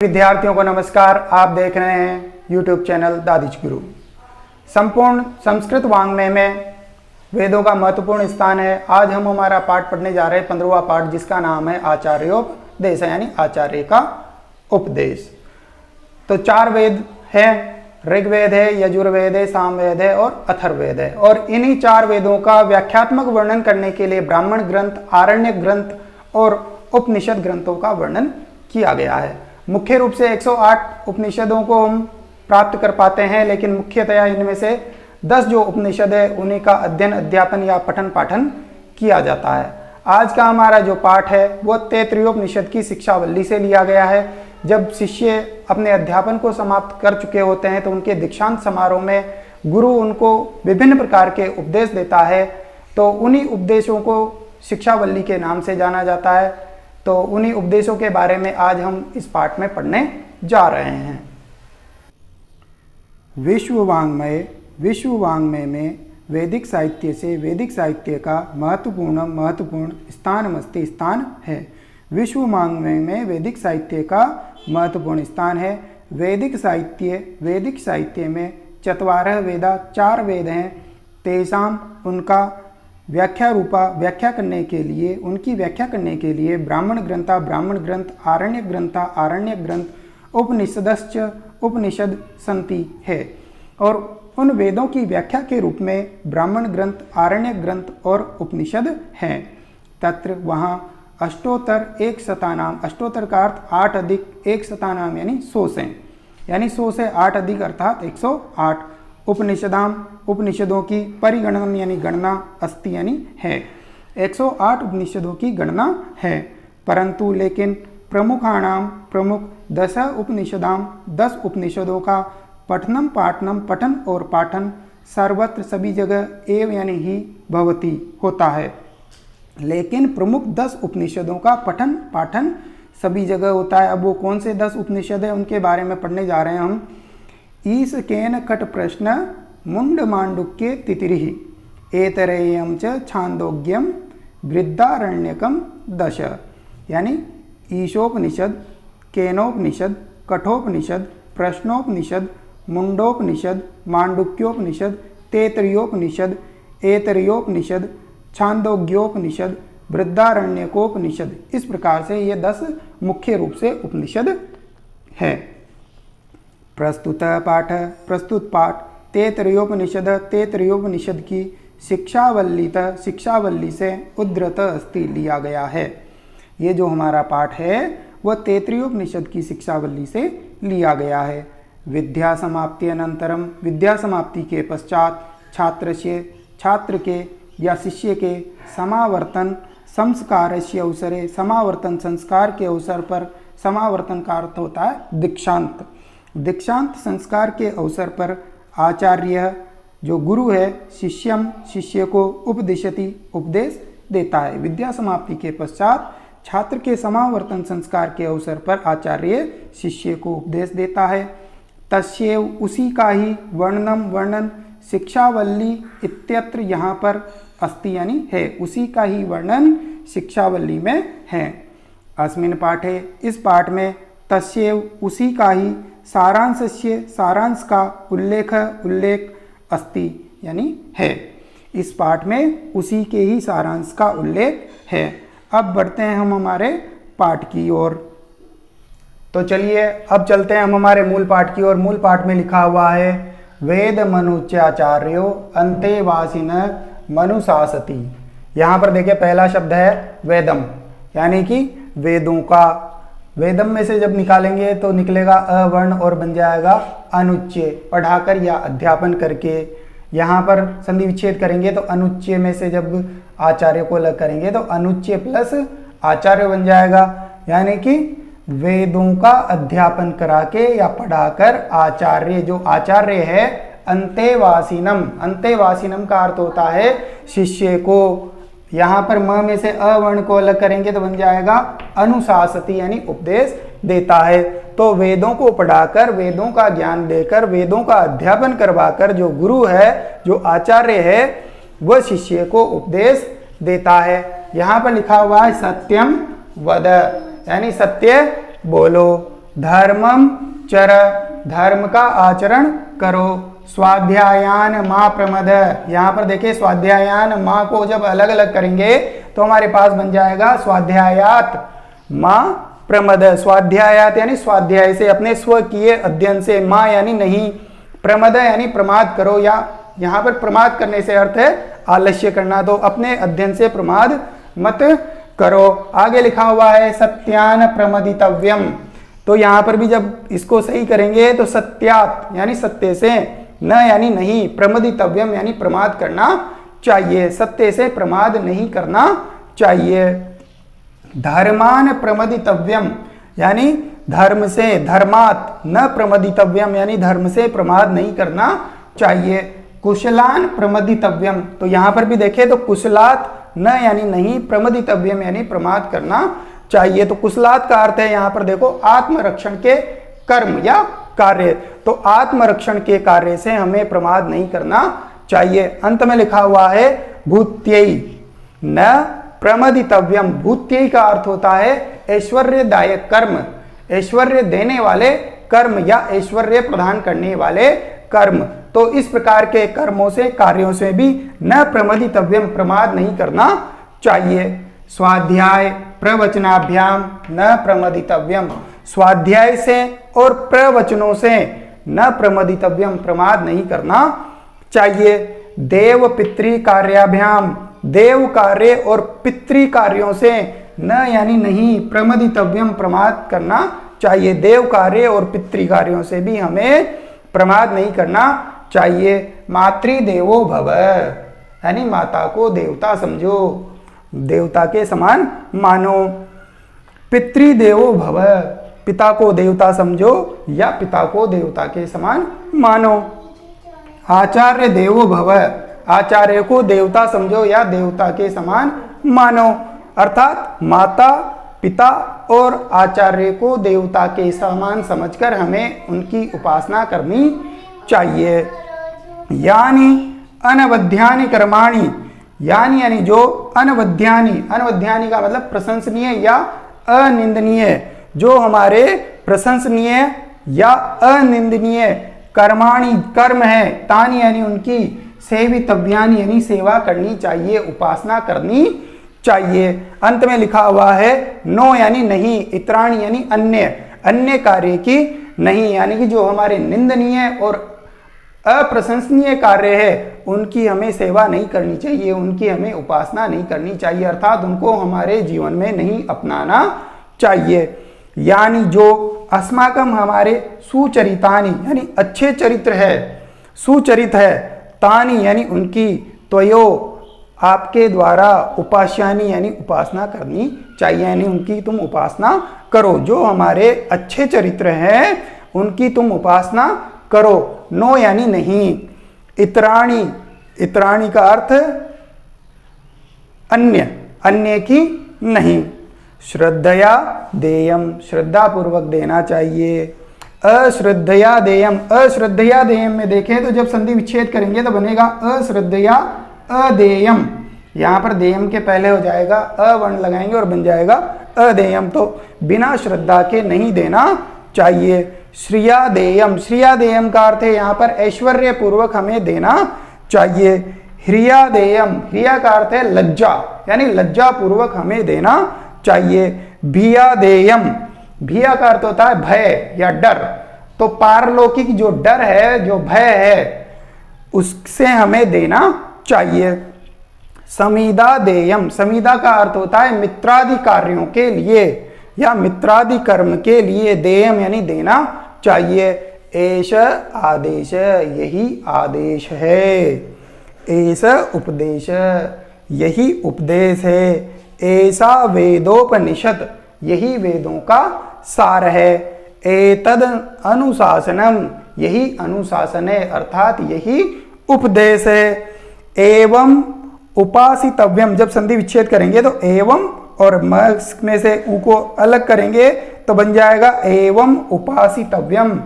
विद्यार्थियों को नमस्कार। आप देख रहे हैं YouTube चैनल दादीज गुरु। संपूर्ण संस्कृत वाङ्मय में वेदों का महत्वपूर्ण स्थान है। आज हम हमारा पाठ पढ़ने जा रहे हैं 15वां पाठ, जिसका नाम है आचार्योपदेश, यानी आचार्य का उपदेश। तो 4 वेद हैं, ऋग्वेद है, यजुर्वेद है, सामवेद है और अथर्ववेद है। और इन्हीं 4 वेदों का व्याख्यात्मक वर्णन करने के लिए ब्राह्मण ग्रंथ, आरण्यक ग्रंथ और उपनिषद ग्रंथों का वर्णन किया गया है। मुख्य रूप से 108 उपनिषदों को हम प्राप्त कर पाते हैं, लेकिन मुख्यतया इनमें से 10 जो उपनिषद है उन्हीं का अध्ययन, अध्यापन या पठन पाठन किया जाता है। आज का हमारा जो पाठ है वो तैत्तिरीयोपनिषद की शिक्षावल्ली से लिया गया है। जब शिष्य अपने अध्यापन को समाप्त कर चुके होते हैं तो उनके दीक्षांत समारोह में गुरु उनको विभिन्न प्रकार के उपदेश देता है, तो उन्हीं उपदेशों को शिक्षावल्ली के नाम से जाना जाता है। तो उन्हीं उपदेशों के बारे में आज हम इस पाठ में पढ़ने जा रहे हैं। विश्व वाङ्मय में वैदिक साहित्य से वैदिक साहित्य का महत्वपूर्ण स्थान है। विश्व वाङ्मय में वैदिक साहित्य का महत्वपूर्ण स्थान है। वैदिक साहित्य में 4 वेदा 4 वेद हैं। तेषाम उनका व्याख्या करने के लिए ब्राह्मण ग्रंथ, आरण्यक ग्रंथ, उपनिषद संति है। और उन वेदों की व्याख्या के रूप में ब्राह्मण ग्रंथ, आरण्यक ग्रंथ और उपनिषद हैं। तत्र वहाँ अष्टोत्तर का अर्थ 8 अधिक 1 शतानाम यानी 100 से, 100 से 8 अधिक अर्थात 108 उपनिषदों की परिगणन यानी गणना अस्ति यानी है। 108 उपनिषदों की गणना है, परंतु लेकिन प्रमुख 10 उपनिषदों का पठन और पाठन सर्वत्र सभी जगह एव यानी ही भवति होता है। लेकिन प्रमुख 10 उपनिषदों का पठन पाठन सभी जगह होता है। अब वो कौन से 10 उपनिषद है उनके बारे में पढ़ने जा रहे हैं हम। ईश केन कट प्रश्न मुंड मांडुक्ये तितिरिहि एतरेयं च छांदोग्यम वृद्धारण्यकम 10, यानी ईशोपनिषद, केनोपनिषद, कठोपनिषद, प्रश्नोपनिषद, मुंडोपनिषद, मांडुक्योपनिषद, तैत्तिरीयोपनिषद, ऐतरेयोपनिषद, छांदोग्योपनिषद, वृद्धारण्यकोपनिषद। इस प्रकार से ये 10 मुख्य रूप से उपनिषद है। प्रस्तुत पाठ तैत्तिरीयोपनिषद की शिक्षावल्ली से उद्धृत अस्ति लिया गया है। ये जो हमारा पाठ है वह तैत्तिरीयोपनिषद की शिक्षावल्ली से लिया गया है। विद्या समाप्ति के पश्चात छात्र के या शिष्य के समावर्तन संस्कारस्य अवसरे, समावर्तन संस्कार के अवसर पर, समावर्तन का अर्थ होता है दीक्षांत संस्कार के अवसर पर आचार्य जो गुरु है शिष्य को उपदेश देता है। विद्या समाप्ति के पश्चात छात्र के समावर्तन संस्कार के अवसर पर आचार्य शिष्य को उपदेश देता है। तस्यैव उसी का ही वर्णन शिक्षावल्ली इत्यत्र यहाँ पर अस्ति यानी है, उसी का ही वर्णन शिक्षावल्ली में है। अस्मिन् पाठे, इस पाठ में तस्यैव उसी का ही सारांश का उल्लेख अस्ति यानी है। इस पाठ में उसी के ही सारांश का उल्लेख है। अब बढ़ते हैं हम हमारे पाठ की ओर। तो चलिए अब चलते हैं हम हमारे मूल पाठ की ओर। मूल पाठ में लिखा हुआ है वेद मनुच्याचार्यो अंतेवासिन मनुशासति। यहाँ पर देखिए पहला शब्द है वेदम, यानी कि वेदों का। वेदम में से जब निकालेंगे तो निकलेगा अवर्ण और बन जाएगा अनुच्चय। पढ़ाकर या अध्यापन करके, यहाँ पर संधि विच्छेद करेंगे तो अनुच्चय में से जब आचार्य को अलग करेंगे तो अनुच्चय प्लस आचार्य बन जाएगा। यानी कि वेदों का अध्यापन करा के या पढ़ाकर आचार्य, जो आचार्य है अंतेवासिनम का अर्थ होता है शिष्य को। यहाँ पर म में से अवर्ण को अलग करेंगे तो बन जाएगा अनुशासति यानी उपदेश देता है। तो वेदों को पढ़ाकर, वेदों का ज्ञान देकर, वेदों का अध्यापन करवाकर जो गुरु है, जो आचार्य है, वह शिष्य को उपदेश देता है। यहाँ पर लिखा हुआ है सत्यम वद, यानी सत्य बोलो। धर्मम चर, धर्म का आचरण करो। स्वाध्यायान मा प्रमद, यहाँ पर देखिए स्वाध्यायान माँ को जब अलग अलग करेंगे तो हमारे पास बन जाएगा स्वाध्यायात माँ प्रमद। स्वाध्यायात यानी स्वाध्याय से, अपने स्व किए अध्ययन से, माँ यानी नहीं, प्रमद यानी प्रमाद करो, या यहाँ पर प्रमाद करने से अर्थ है आलस्य करना, तो अपने अध्ययन से प्रमाद मत करो। आगे लिखा हुआ है सत्यान प्रमदितव्यम, तो यहाँ पर भी जब इसको सही करेंगे तो सत्यात यानी सत्य से, न यानी नहीं, प्रमदितव्यम यानी प्रमाद करना चाहिए, सत्य से प्रमाद नहीं करना चाहिए। धर्मान प्रमदितव्यम यानी धर्म से, धर्मात न प्रमदितव्यम यानी धर्म से प्रमाद नहीं करना चाहिए। कुशलान प्रमदितव्यम, तो यहाँ पर भी देखें तो कुशलात न यानी नहीं, प्रमदितव्यम यानी प्रमाद करना चाहिए। तो कुशलात का अर्थ है यहाँ पर देखो आत्मरक्षण के कर्म या कार्य, तो आत्मरक्षण के कार्य से हमें प्रमाद नहीं करना चाहिए। अंत में लिखा हुआ है भूत्यई न प्रमदितव्यम, भूत्यई का अर्थ होता है ऐश्वर्यदायक कर्म, ऐश्वर्य देने वाले कर्म या ऐश्वर्य प्रदान करने वाले कर्म, तो इस प्रकार के कर्मों से, कार्यों से भी न प्रमदितव्यम प्रमाद नहीं करना चाहिए। स्वाध्याय प्रवचनाभ्याम न प्रमदितव्यम, स्वाध्याय से और प्रवचनों से न प्रमदितव्यम प्रमाद नहीं करना चाहिए। देव पितृ कार्याभ्याम, देव कार्य और पितृ कार्यों से न यानी नहीं, प्रमदितव्यम प्रमाद करना चाहिए। देव कार्य और पितृ कार्यों से भी हमें प्रमाद नहीं करना चाहिए। मातृदेवो भव यानी माता को देवता समझो, देवता के समान मानो। पितृदेवो भव, पिता को देवता समझो या पिता को देवता के समान मानो। आचार्य देवो भव, आचार्य को देवता समझो या देवता के समान मानो, अर्थात माता, पिता और आचार्य को देवता के समान समझकर हमें उनकी उपासना करनी चाहिए। यानी अनवध्यानि कर्माणि, यानी जो अनवध्यानि, अनवध्यानि का मतलब प्रशंसनीय या अनिंदनीय, जो हमारे प्रशंसनीय या अनिंदनीय कर्माणि कर्म है, तानि यानी उनकी, सेवितव्यानि यानी सेवा करनी चाहिए, उपासना करनी चाहिए। अंत में लिखा हुआ है नो यानी नहीं, इतराणी यानी अन्य, अन्य कार्य की नहीं, यानी कि जो हमारे निंदनीय और अप्रशंसनीय कार्य है उनकी हमें सेवा नहीं करनी चाहिए, उनकी हमें उपासना नहीं करनी चाहिए, अर्थात उनको हमारे जीवन में नहीं अपनाना चाहिए। यानी जो अस्माकम हमारे सुचरितानि यानी अच्छे चरित्र है, सुचरित है, तानि यानी उनकी, त्वयो आपके द्वारा, उपास्यानि यानी उपासना करनी चाहिए, यानी उनकी तुम उपासना करो, जो हमारे अच्छे चरित्र हैं उनकी तुम उपासना करो। नो यानी नहीं। इतराणी, इतराणी का अर्थ अन्य, अन्य की नहीं। श्रद्धया देयम, श्रद्धा पूर्वक देना चाहिए। अश्रद्धया देयम, अश्रद्धया देयम में देखें तो जब संधि विच्छेद करेंगे तो बनेगा अश्रद्धया अदेयम, यहाँ पर देयम के पहले हो जाएगा अवर्ण लगाएंगे और बन जाएगा अदेयम, तो बिना श्रद्धा के नहीं देना चाहिए। श्रिया देयम, श्रिया देयम का अर्थ है यहाँ पर ऐश्वर्य पूर्वक हमें देना चाहिए। ह्रिया देयम, ह्रिया का अर्थ है लज्जा, यानी लज्जा पूर्वक हमें देना चाहिए। भिया देयम, भिया का अर्थ होता है भय या डर, तो पारलौकिक जो डर है, जो भय है, उससे हमें देना चाहिए। समीदा देयम, समीदा का अर्थ होता है मित्रादि कार्यों के लिए या मित्रादि कर्म के लिए, देयम यानी देना चाहिए। एष आदेश, यही आदेश है। एष उपदेश, यही उपदेश है। ऐसा वेदोपनिषद, यही वेदों का सार है। एतद अनुशासनम, यही अनुशासन है, अर्थात यही उपदेश है। एवं उपासितव्यम, जब संधि विच्छेद करेंगे तो एवं और मस्क में से उ को अलग करेंगे तो बन जाएगा एवं उपासितव्यम,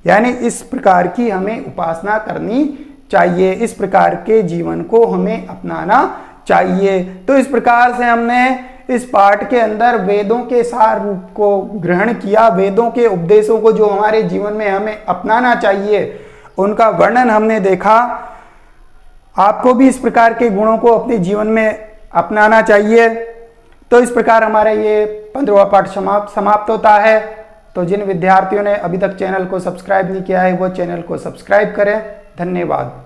यानी इस प्रकार की हमें उपासना करनी चाहिए, इस प्रकार के जीवन को हमें अपनाना चाहिए। तो इस प्रकार से हमने इस पाठ के अंदर वेदों के सार रूप को ग्रहण किया, वेदों के उपदेशों को जो हमारे जीवन में हमें अपनाना चाहिए उनका वर्णन हमने देखा। आपको भी इस प्रकार के गुणों को अपने जीवन में अपनाना चाहिए। तो इस प्रकार हमारा ये 15वां पाठ समाप्त होता है। तो जिन विद्यार्थियों ने अभी तक चैनल को सब्सक्राइब नहीं किया है वो चैनल को सब्सक्राइब करें। धन्यवाद।